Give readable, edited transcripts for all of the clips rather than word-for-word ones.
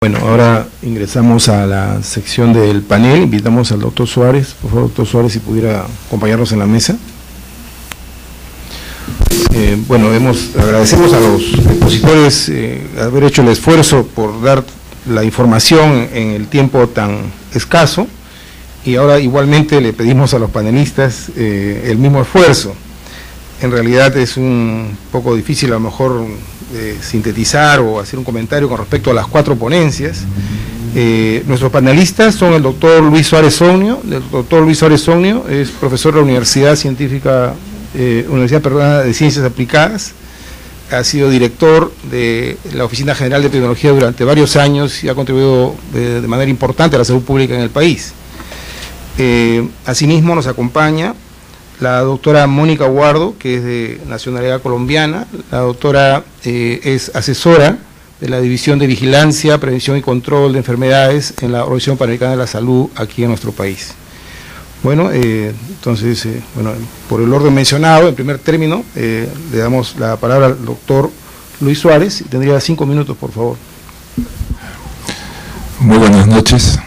Bueno, ahora ingresamos a la sección del panel. Invitamos al doctor Suárez. Por favor, doctor Suárez, si pudiera acompañarnos en la mesa. Bueno, agradecemos a los expositores haber hecho el esfuerzo por dar la información en el tiempo tan escaso, y ahora igualmente le pedimos a los panelistas el mismo esfuerzo. En realidad es un poco difícil a lo mejor sintetizar o hacer un comentario con respecto a las 4 ponencias. Nuestros panelistas son el doctor Luis Suárez Ognio. El doctor Luis Suárez Ognio es profesor de la Universidad Peruana de Ciencias Aplicadas. Ha sido director de la Oficina General de Epidemiología durante varios años y ha contribuido de manera importante a la salud pública en el país. Asimismo nos acompaña la doctora Mónica Guardo, que es de nacionalidad colombiana. La doctora es asesora de la División de Vigilancia, Prevención y Control de Enfermedades en la Organización Panamericana de la Salud aquí en nuestro país. Bueno, entonces, por el orden mencionado, en primer término, le damos la palabra al doctor Luis Suárez. Tendría 5 minutos, por favor. Muy buenas noches.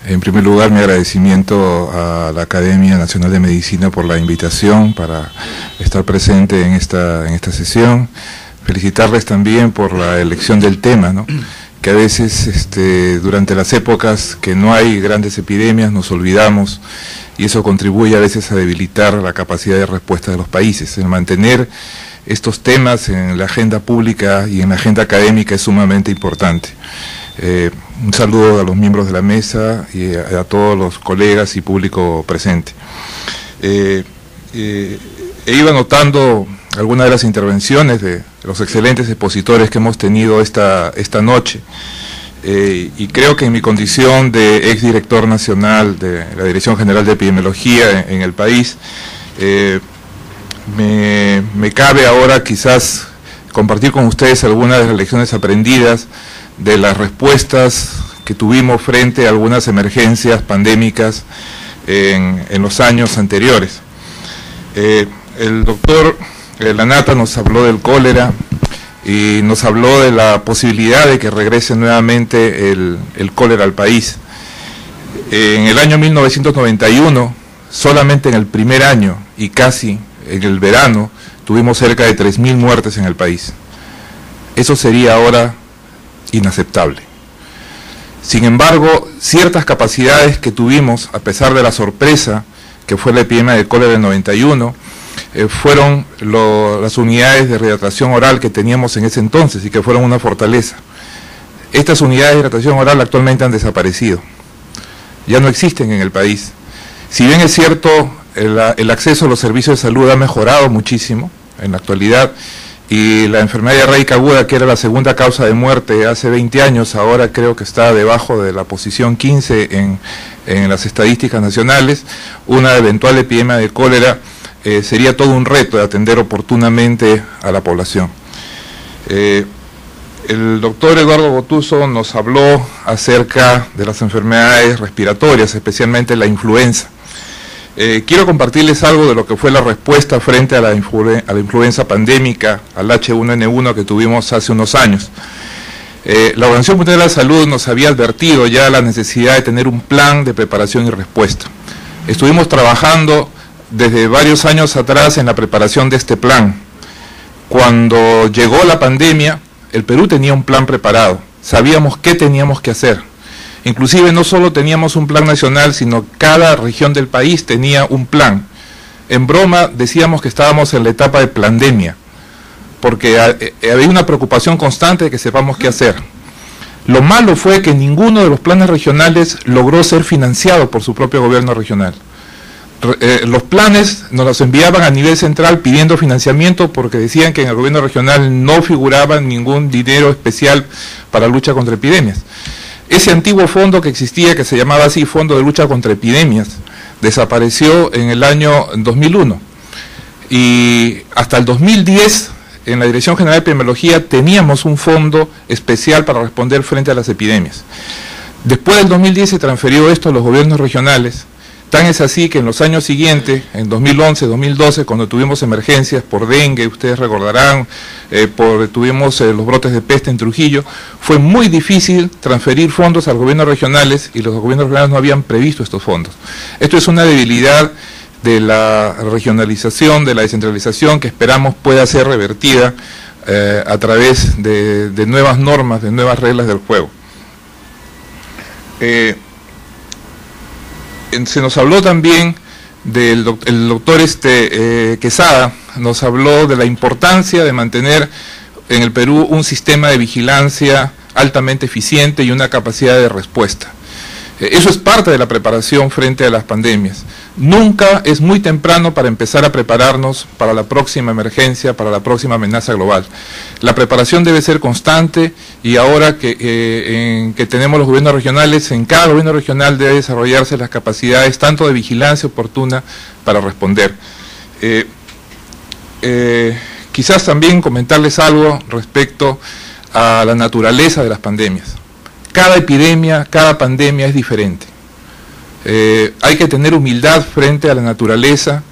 En primer lugar, mi agradecimiento a la Academia Nacional de Medicina por la invitación para estar presente en esta sesión. Felicitarles también por la elección del tema, ¿no? Que a veces durante las épocas que no hay grandes epidemias nos olvidamos, y eso contribuye a veces a debilitar la capacidad de respuesta de los países. El mantener estos temas en la agenda pública y en la agenda académica es sumamente importante. Un saludo a los miembros de la mesa y a todos los colegas y público presente. Iba notando algunas de las intervenciones de los excelentes expositores que hemos tenido esta noche, y creo que en mi condición de exdirector nacional de la Dirección General de Epidemiología en el país, me cabe ahora quizás compartir con ustedes algunas de las lecciones aprendidas de las respuestas que tuvimos frente a algunas emergencias pandémicas en los años anteriores. El doctor Lanata nos habló del cólera y nos habló de la posibilidad de que regrese nuevamente el cólera al país. En el año 1991, solamente en el primer año y casi en el verano, tuvimos cerca de 3.000 muertes en el país. Eso sería ahora inaceptable. Sin embargo, ciertas capacidades que tuvimos, a pesar de la sorpresa que fue la epidemia de cólera del 91, fueron las unidades de rehidratación oral que teníamos en ese entonces y que fueron una fortaleza. Estas unidades de hidratación oral actualmente han desaparecido, ya no existen en el país. Si bien es cierto, el acceso a los servicios de salud ha mejorado muchísimo en la actualidad, y la enfermedad diarreica aguda, que era la segunda causa de muerte hace 20 años, ahora creo que está debajo de la posición 15 en las estadísticas nacionales, una eventual epidemia de cólera sería todo un reto de atender oportunamente a la población. El doctor Eduardo Gotuso nos habló acerca de las enfermedades respiratorias, especialmente la influenza. Quiero compartirles algo de lo que fue la respuesta frente a la influenza pandémica, al H1N1 que tuvimos hace unos años. La Organización Mundial de la Salud nos había advertido ya la necesidad de tener un plan de preparación y respuesta. Estuvimos trabajando desde varios años atrás en la preparación de este plan. Cuando llegó la pandemia, el Perú tenía un plan preparado, sabíamos qué teníamos que hacer. Inclusive no solo teníamos un plan nacional, sino cada región del país tenía un plan. En broma decíamos que estábamos en la etapa de plandemia, porque había una preocupación constante de que sepamos qué hacer. Lo malo fue que ninguno de los planes regionales logró ser financiado por su propio gobierno regional. Los planes nos los enviaban a nivel central pidiendo financiamiento porque decían que en el gobierno regional no figuraba ningún dinero especial para lucha contra epidemias. Ese antiguo fondo que existía, que se llamaba así Fondo de Lucha contra Epidemias, desapareció en el año 2001. Y hasta el 2010, en la Dirección General de Epidemiología, teníamos un fondo especial para responder frente a las epidemias. Después del 2010 se transfirió esto a los gobiernos regionales, Tan es así que en los años siguientes, en 2011, 2012, cuando tuvimos emergencias por dengue, ustedes recordarán, tuvimos los brotes de peste en Trujillo, fue muy difícil transferir fondos a los gobiernos regionales y los gobiernos regionales no habían previsto estos fondos. Esto es una debilidad de la regionalización, de la descentralización, que esperamos pueda ser revertida a través de nuevas normas, de nuevas reglas del juego. Se nos habló también el doctor Quesada, nos habló de la importancia de mantener en el Perú un sistema de vigilancia altamente eficiente y una capacidad de respuesta. Eso es parte de la preparación frente a las pandemias. Nunca es muy temprano para empezar a prepararnos para la próxima emergencia, para la próxima amenaza global. La preparación debe ser constante y ahora que tenemos los gobiernos regionales, en cada gobierno regional debe desarrollarse las capacidades tanto de vigilancia oportuna para responder. Quizás también comentarles algo respecto a la naturaleza de las pandemias. Cada epidemia, cada pandemia es diferente. Hay que tener humildad frente a la naturaleza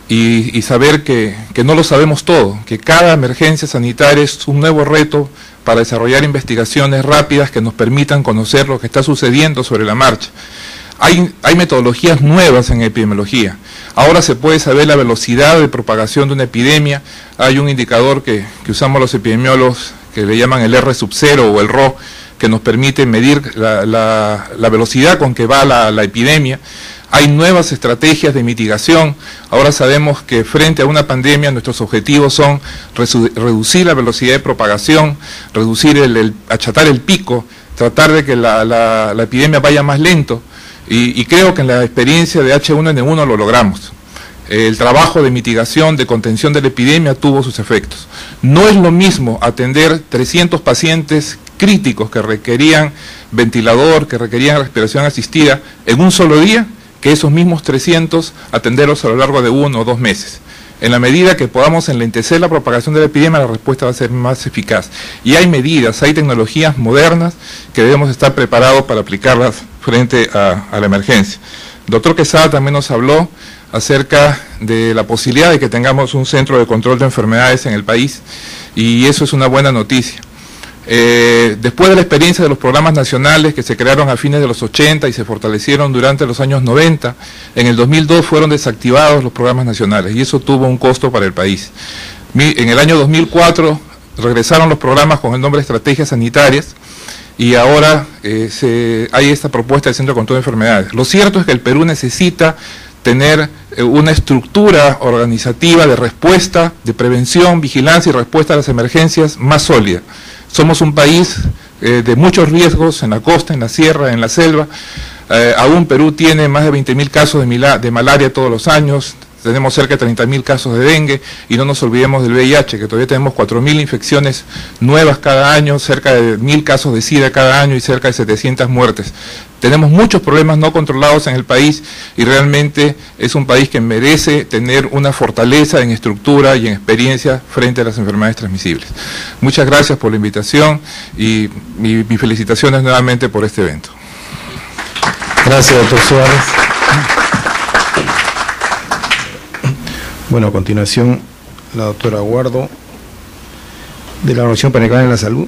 y saber que no lo sabemos todo, que cada emergencia sanitaria es un nuevo reto para desarrollar investigaciones rápidas que nos permitan conocer lo que está sucediendo sobre la marcha. Hay metodologías nuevas en epidemiología. Ahora se puede saber la velocidad de propagación de una epidemia. Hay un indicador que usamos los epidemiólogos que le llaman el R0 o el RO, que nos permite medir la velocidad con que va la epidemia. Hay nuevas estrategias de mitigación. Ahora sabemos que frente a una pandemia nuestros objetivos son reducir la velocidad de propagación, achatar el pico, tratar de que la epidemia vaya más lento. Y creo que en la experiencia de H1N1 lo logramos. El trabajo de mitigación, de contención de la epidemia tuvo sus efectos. No es lo mismo atender 300 pacientes críticos que requerían ventilador, que requerían respiración asistida en un solo día, que esos mismos 300 atenderlos a lo largo de 1 o 2 meses. En la medida que podamos enlentecer la propagación de la epidemia, la respuesta va a ser más eficaz. Y hay medidas, hay tecnologías modernas que debemos estar preparados para aplicarlas frente a la emergencia. El doctor Quesada también nos habló acerca de la posibilidad de que tengamos un centro de control de enfermedades en el país, y eso es una buena noticia. Después de la experiencia de los programas nacionales que se crearon a fines de los 80 y se fortalecieron durante los años 90, en el 2002 fueron desactivados los programas nacionales y eso tuvo un costo para el país. En el año 2004 regresaron los programas con el nombre de Estrategias Sanitarias y ahora hay esta propuesta del Centro de Control de Enfermedades. Lo cierto es que el Perú necesita tener una estructura organizativa de respuesta, de prevención, vigilancia y respuesta a las emergencias más sólida. Somos un país de muchos riesgos en la costa, en la sierra, en la selva. Aún Perú tiene más de 20.000 casos de malaria todos los años. Tenemos cerca de 30.000 casos de dengue y no nos olvidemos del VIH, que todavía tenemos 4.000 infecciones nuevas cada año, cerca de 1.000 casos de SIDA cada año y cerca de 700 muertes. Tenemos muchos problemas no controlados en el país y realmente es un país que merece tener una fortaleza en estructura y en experiencia frente a las enfermedades transmisibles. Muchas gracias por la invitación y mis felicitaciones nuevamente por este evento. Gracias, doctor Suárez. Bueno, a continuación, la doctora Guardo, de la Organización Panamericana de la Salud,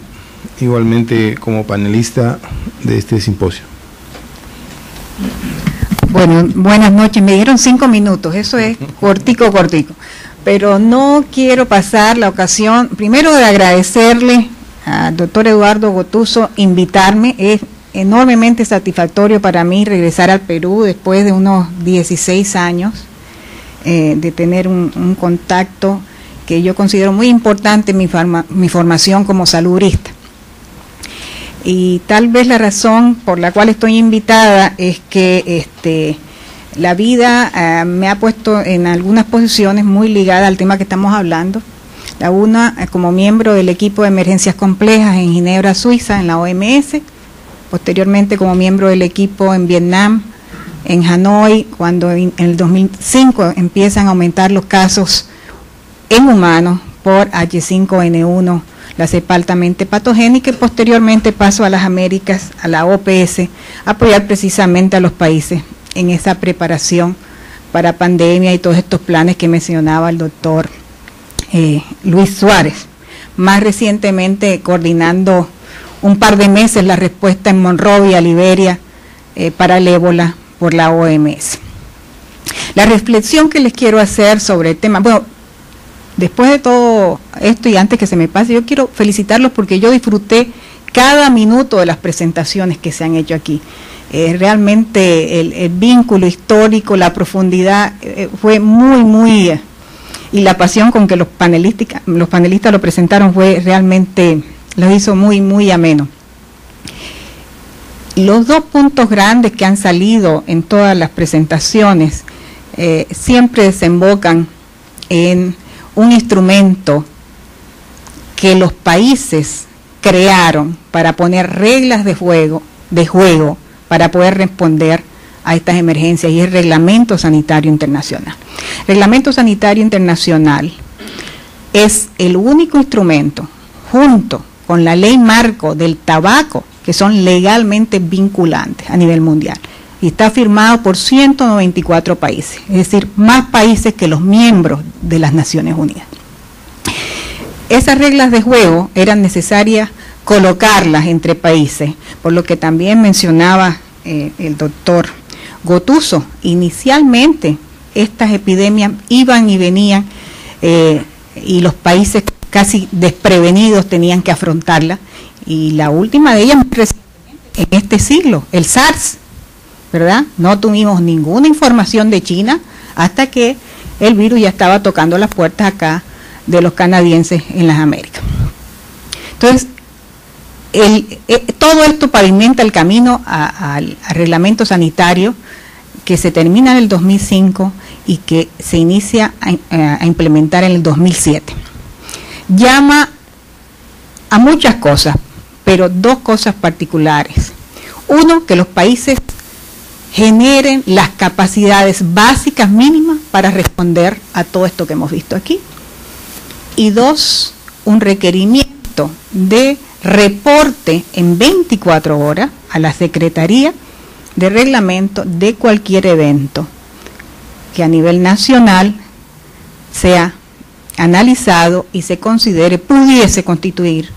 igualmente como panelista de este simposio. Bueno, buenas noches. Me dieron 5 minutos, eso es cortico, pero no quiero pasar la ocasión, primero de agradecerle al doctor Eduardo Gotuso invitarme. Es enormemente satisfactorio para mí regresar al Perú después de unos 16 años. De tener un contacto que yo considero muy importante en mi formación como saludista. Y tal vez la razón por la cual estoy invitada es que la vida me ha puesto en algunas posiciones muy ligadas al tema que estamos hablando. La una, como miembro del equipo de emergencias complejas en Ginebra, Suiza, en la OMS, posteriormente como miembro del equipo en Vietnam, en Hanoi, cuando en el 2005 empiezan a aumentar los casos en humanos por H5N1, la cepa altamente patogénica, y posteriormente paso a las Américas, a la OPS, a apoyar precisamente a los países en esa preparación para pandemia y todos estos planes que mencionaba el doctor Luis Suárez. Más recientemente coordinando un par de meses la respuesta en Monrovia, Liberia, para el ébola por la OMS. La reflexión que les quiero hacer sobre el tema, bueno, después de todo esto y antes que se me pase, yo quiero felicitarlos porque yo disfruté cada minuto de las presentaciones que se han hecho aquí. Realmente el vínculo histórico, la profundidad fue muy, y la pasión con que los panelistas lo presentaron fue realmente, lo hizo muy ameno. Los dos puntos grandes que han salido en todas las presentaciones siempre desembocan en un instrumento que los países crearon para poner reglas de juego para poder responder a estas emergencias, y el Reglamento Sanitario Internacional. El Reglamento Sanitario Internacional es el único instrumento, junto con la ley marco del tabaco, que son legalmente vinculantes a nivel mundial, y está firmado por 194 países, es decir, más países que los miembros de las Naciones Unidas. Esas reglas de juego eran necesarias colocarlas entre países, por lo que también mencionaba el doctor Gotuso. Inicialmente estas epidemias iban y venían y los países casi desprevenidos tenían que afrontarlas, y la última de ellas en este siglo, el SARS, ¿verdad? No tuvimos ninguna información de China hasta que el virus ya estaba tocando las puertas acá de los canadienses en las Américas. Entonces, todo esto pavimenta el camino al reglamento sanitario que se termina en el 2005 y que se inicia a implementar en el 2007. Llama a muchas cosas, pero dos cosas particulares. Uno, que los países generen las capacidades básicas mínimas para responder a todo esto que hemos visto aquí. Y dos, un requerimiento de reporte en 24 horas a la Secretaría de Reglamento de cualquier evento que a nivel nacional sea analizado y se considere pudiese constituir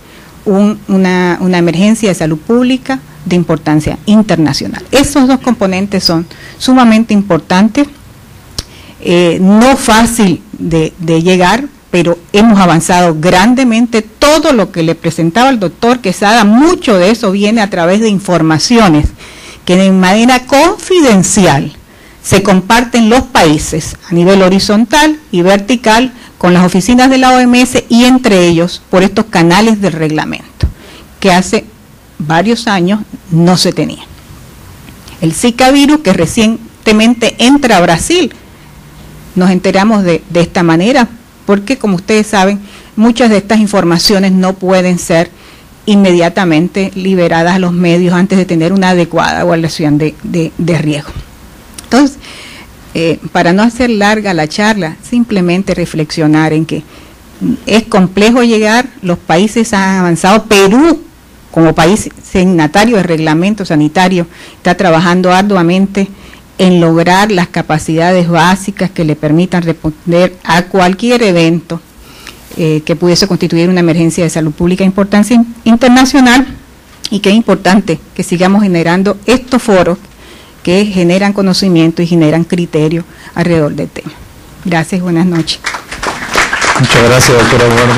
una emergencia de salud pública de importancia internacional. Esos dos componentes son sumamente importantes, no fácil de llegar, pero hemos avanzado grandemente. Todo lo que le presentaba el doctor Quesada, mucho de eso viene a través de informaciones que de manera confidencial se comparten los países a nivel horizontal y vertical con las oficinas de la OMS y entre ellos por estos canales del reglamento, que hace varios años no se tenía. El Zika virus, que recientemente entra a Brasil, nos enteramos de esta manera, porque como ustedes saben, muchas de estas informaciones no pueden ser inmediatamente liberadas a los medios antes de tener una adecuada evaluación de riesgo. Entonces, para no hacer larga la charla, simplemente reflexionar en que es complejo llegar, los países han avanzado. Perú, como país signatario del reglamento sanitario, está trabajando arduamente en lograr las capacidades básicas que le permitan responder a cualquier evento que pudiese constituir una emergencia de salud pública de importancia internacional, y que es importante que sigamos generando estos foros que generan conocimiento y generan criterio alrededor del tema. Gracias, buenas noches. Muchas gracias, doctora Eduardo.